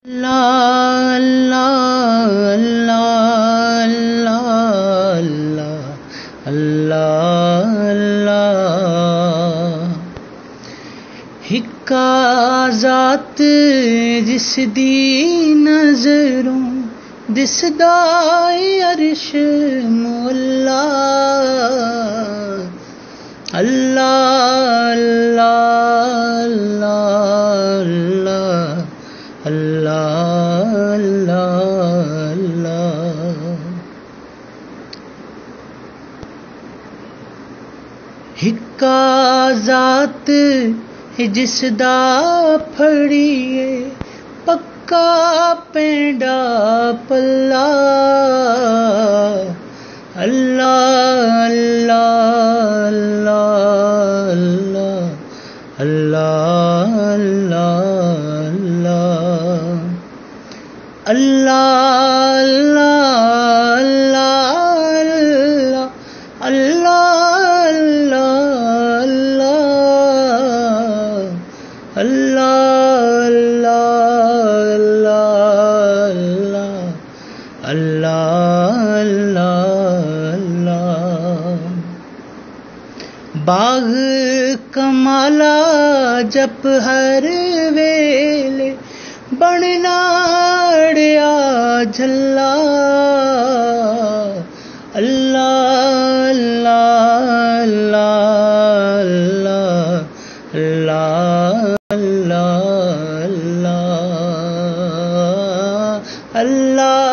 اللہ اللہ اللہ اللہ اللہ اللہ ہکا ذات جس دی نظروں دسدا عرش مولا اللہ اللہ اللہ اللہ اللہ اللہ ہکا ذات جس دا پھڑیے پکا پینڈا پلا اللہ اللہ اللہ اللہ اللہ اللہ اللہ اللہ اللہ اللہ اللہ باغ کمالا جپ ہر ویلے بنناڑیا جھلا اللہ اللہ اللہ اللہ اللہ اللہ